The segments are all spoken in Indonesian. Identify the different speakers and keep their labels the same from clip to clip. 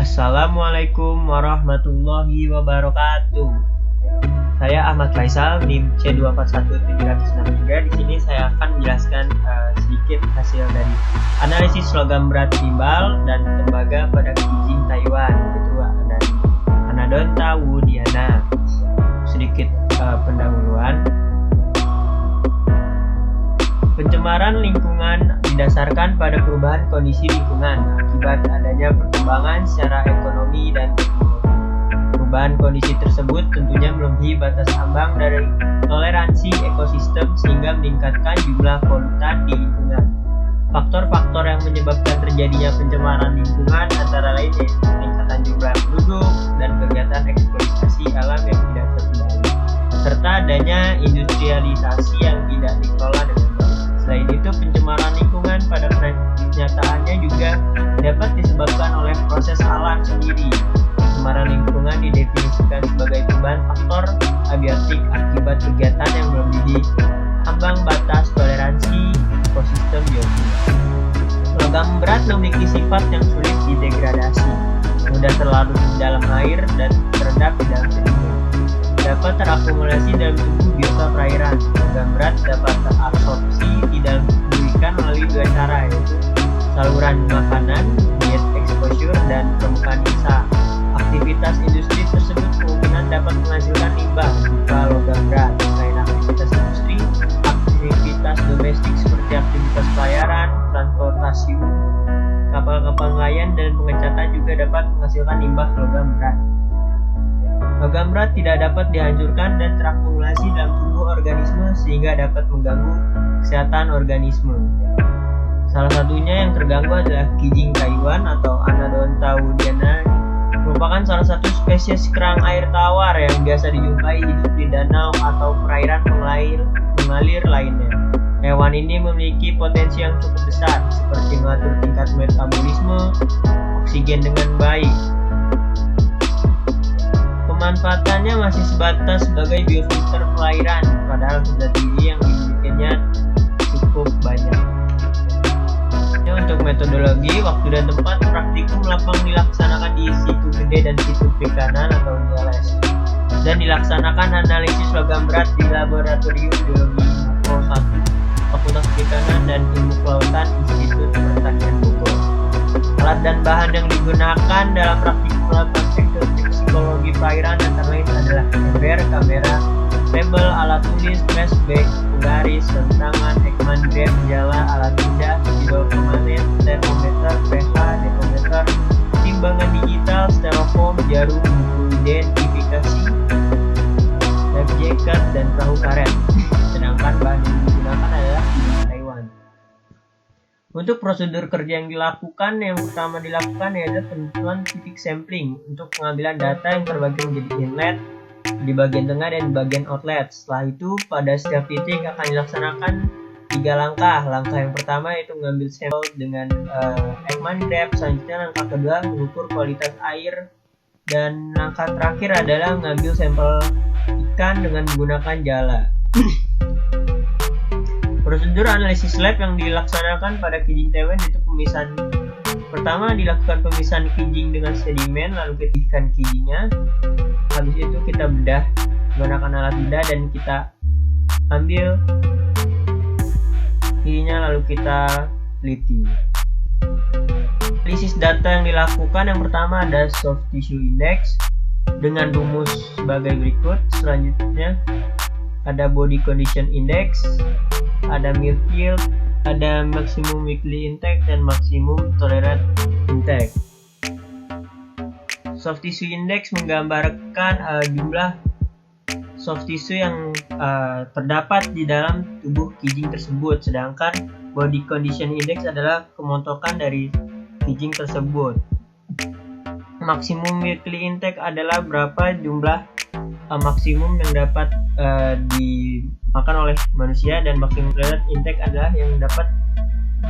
Speaker 1: Assalamualaikum warahmatullahi wabarakatuh. Saya Ahmad Faisal, NIM C241763. Di sini saya akan menjelaskan sedikit hasil dari analisis logam berat timbal dan tembaga pada kijing Taiwan, yaitu dari Anadonta Wu Diana. Sedikit pendahuluan. Pencemaran lingkungan didasarkan pada perubahan kondisi lingkungan akibat adanya perkembangan secara ekonomi dan teknologi. Perubahan kondisi tersebut tentunya melebihi batas ambang dari toleransi ekosistem sehingga meningkatkan jumlah polutan di lingkungan. Faktor-faktor yang menyebabkan terjadinya pencemaran lingkungan antara lain yaitu peningkatan jumlah penduduk dan kegiatan eksploitasi alam yang tidak terkendali, serta adanya industrialisasi yang tidak dikelola dengan baik. Selain itu, pencemaran lingkungan pada kenyataannya juga dapat disebabkan oleh proses alam sendiri. Pencemaran lingkungan didefinisikan sebagai perubahan faktor abiotik akibat kegiatan yang melebihi ambang batas toleransi ekosistem biologi. Logam berat memiliki sifat yang sulit didegradasi, mudah terlarut di dalam air dan terendap di dalam sedimen. Dapat terakumulasi dalam tubuh biota perairan. Logam berat dapat terabsorpsi di dalam tubuh ikan melalui dua cara, yaitu saluran makanan, diet exposure, dan permukaan sisa. Aktivitas industri tersebut kemungkinan dapat menghasilkan limbah berupa logam berat. Selain aktivitas industri, aktivitas domestik seperti aktivitas pelayaran, transportasi umum, kapal-kapal nelayan, dan pengecatan juga dapat menghasilkan limbah logam berat. Logam berat tidak dapat dihancurkan dan terakumulasi dalam tubuh organisme sehingga dapat mengganggu kesehatan organisme. Salah satunya yang terganggu adalah kijing Taiwan atau Anadonta Wu Diana, merupakan salah satu spesies kerang air tawar yang biasa dijumpai hidup di danau atau perairan mengalir lainnya. Hewan ini memiliki potensi yang cukup besar, seperti mengatur tingkat metabolisme oksigen dengan baik. Pemanfaatannya masih sebatas sebagai biofilter perairan, padahal zat diri yang dimilikinya cukup banyak. Untuk metodologi, waktu dan tempat praktikum lapang dilaksanakan di situ gede dan situ perikanan atau DLS, dan dilaksanakan analisis logam berat di Laboratorium Biologi Makro 1 Fakultas Perikanan dan Ilmu Kelautan Institut Pertanian Bogor. Alat dan bahan yang digunakan dalam praktikum melakukan psikologi perairan antara lain adalah ember, kamera, label, alat tulis, flashback, penggaris, rentangan, Ekman graph, jala, alat tindak, spidol permanen, termometer, pH, depometer, timbangan digital, styrofoam, jarum, buku identifikasi, life jacket, dan perahu karet. Sedangkan bahan yang digunakan adalah Taiwan. Untuk prosedur kerja yang dilakukan, yang pertama dilakukan yaitu penentuan titik sampling untuk pengambilan data yang terbagi menjadi inlet di bagian tengah dan di bagian outlet. Setelah itu, pada setiap titik akan dilaksanakan 3 langkah. Langkah yang pertama yaitu mengambil sampel dengan Ekman graph. Selanjutnya langkah kedua mengukur kualitas air, dan langkah terakhir adalah mengambil sampel ikan dengan menggunakan jala. Prosedur analisis lab yang dilaksanakan pada kijing Taiwan itu pemisahan. Pertama dilakukan pemisahan kijing dengan sedimen, lalu ketikkan kijingnya. Habis itu kita bedah menggunakan alat bedah dan kita ambil kijingnya lalu kita teliti. Analisis data yang dilakukan yang pertama ada soft tissue index dengan rumus sebagai berikut. Selanjutnya ada body condition index, ada milk yield, ada maximum weekly intake, dan maximum tolerant intake. Soft tissue index menggambarkan jumlah soft tissue yang terdapat di dalam tubuh kijing tersebut, sedangkan body condition index adalah kemontokan dari kijing tersebut. Maximum weekly intake adalah berapa jumlah maksimum yang dapat dimakan oleh manusia, dan maximum tolerant intake adalah yang dapat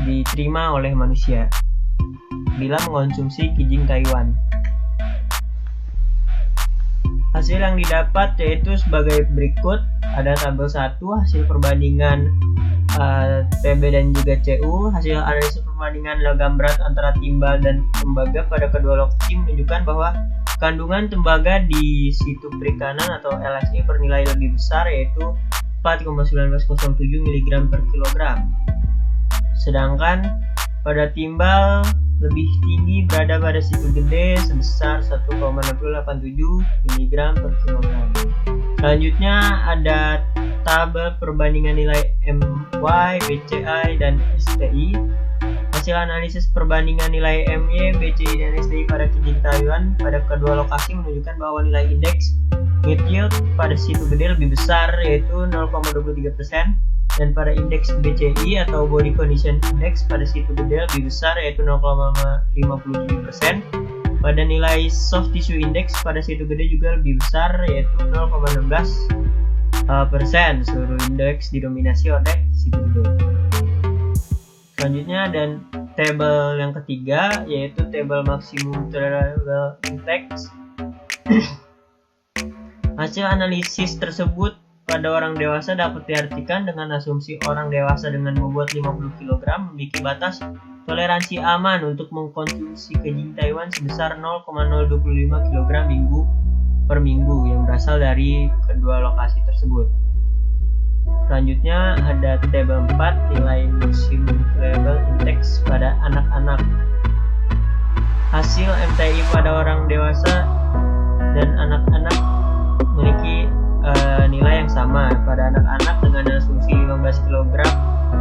Speaker 1: diterima oleh manusia bila mengonsumsi kijing Taiwan. Hasil yang didapat yaitu sebagai berikut. Ada tabel 1 hasil perbandingan TB dan juga CU. Hasil analisis perbandingan logam berat antara timbal dan tembaga pada kedua lokasi menunjukkan bahwa kandungan tembaga di situ perikanan atau LSI bernilai lebih besar, yaitu 4,1907 mg per kilogram. Sedangkan pada timbal lebih tinggi berada pada situ gede sebesar 1,687 mg per kilogram. Selanjutnya ada tabel perbandingan nilai MY, BCI, dan STI. Hasil analisis perbandingan nilai MY, BCI, dan STI pada kijing Taiwan pada kedua lokasi menunjukkan bahwa nilai indeks meat yield pada situ gede lebih besar, yaitu 0,23%, dan pada indeks BCI atau Body Condition Index pada situ gede lebih besar, yaitu 0,57%. Pada nilai Soft Tissue Index pada situ gede juga lebih besar, yaitu 0,16%. Seluruh indeks didominasi oleh situ gede. Selanjutnya ada tabel yang ketiga, yaitu tabel Maximum Tolerable Index. Hasil analisis tersebut pada orang dewasa dapat diartikan dengan asumsi orang dewasa dengan bobot 50 kg memiliki batas toleransi aman untuk mengkonsumsi kijing Taiwan sebesar 0,025 kg per minggu yang berasal dari kedua lokasi tersebut. Selanjutnya ada tabel 4, nilai Maximum Tolerable Index pada anak-anak. Hasil MTI pada orang dewasa dan anak-anak memiliki nilai yang sama. Pada anak-anak dengan asumsi 15 kg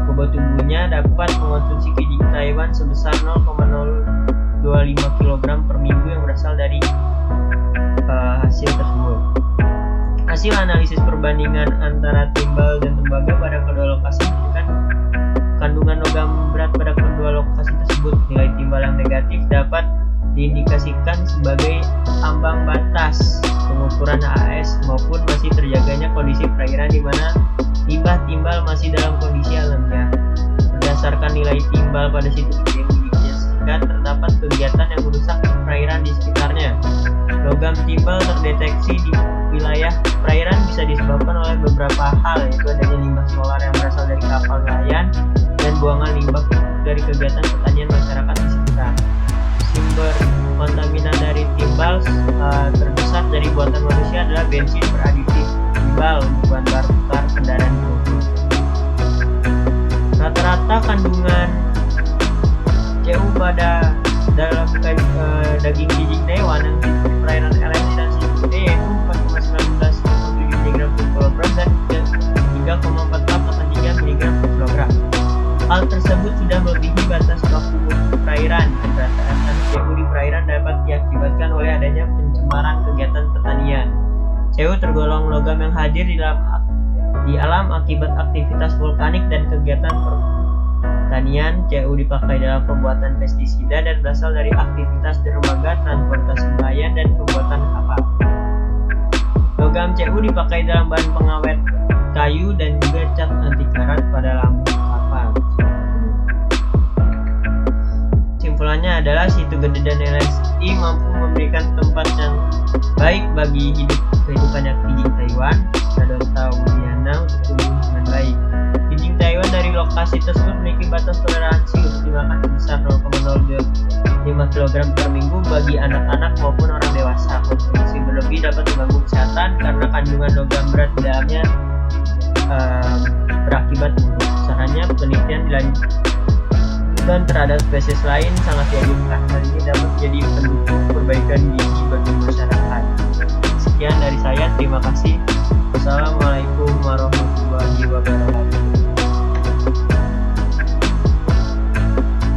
Speaker 1: bobot tubuhnya dapat mengonsumsi kijing Taiwan sebesar 0,025 kg per minggu yang berasal dari hasil tersebut. Hasil analisis perbandingan antara timbal dan tembaga pada kedua lokasi menunjukkan kandungan logam berat pada kedua lokasi tersebut. Nilai timbal yang negatif dapat diindikasikan sebagai ambang batas pengukuran HAS maupun masih terjaganya kondisi perairan di mana limbah timbal masih dalam kondisi alamiah. Berdasarkan nilai timbal pada situ gede diindikasikan terdapat kegiatan yang merusak perairan di sekitarnya. Logam timbal terdeteksi di wilayah perairan bisa disebabkan oleh beberapa hal, yaitu adanya limbah solar yang berasal dari kapal nelayan dan buangan limbah dari kegiatan pertanian masyarakat di sekitar. Sumber kontaminan dari timbal terbesar dari buatan manusia adalah bensin beraditif timbal untuk bahan bakar kendaraan bermotor. Rata-rata kandungan CU pada dalam daging kijing Taiwan yang di perairan LSI dan situ gede yaitu 4,1907 mg per kilogram dan 3,4483 mg per kilogram. Hal tersebut sudah melebihi batas baku mutu perairan. Keberadaan CU di perairan dapat diakibatkan oleh adanya pencemaran kegiatan pertanian. CU tergolong logam yang hadir di alam akibat aktivitas vulkanik dan kegiatan pertanian. CU dipakai dalam pembuatan pestisida dan berasal dari aktivitas dermaga, transportasi nelayan, dan pembuatan kapal. Logam CU dipakai dalam bahan pengawet kayu dan juga cat anti karat pada lampu kapal. Kesimpulannya adalah situ gede dan LSI mampu memberikan tempat yang baik bagi kehidupannya kijing Taiwan dan Tawiana untuk tumbuh dengan baik. Kijing Taiwan dari lokasi tersebut memiliki batas toleransi untuk dimakan sebesar 0,025 kg per minggu bagi anak-anak maupun orang dewasa. Konsumsi berlebih dapat mengganggu kesehatan karena kandungan logam berat di dalamnya berakibat buruk. Caranya penelitian dilanjutkan terhadap spesies lain sangat dianjurkan. Hal ini dapat menjadi pendukung perbaikan gizi bagi masyarakat. Sekian dari saya, terima kasih. Wassalamualaikum warahmatullahi wabarakatuh.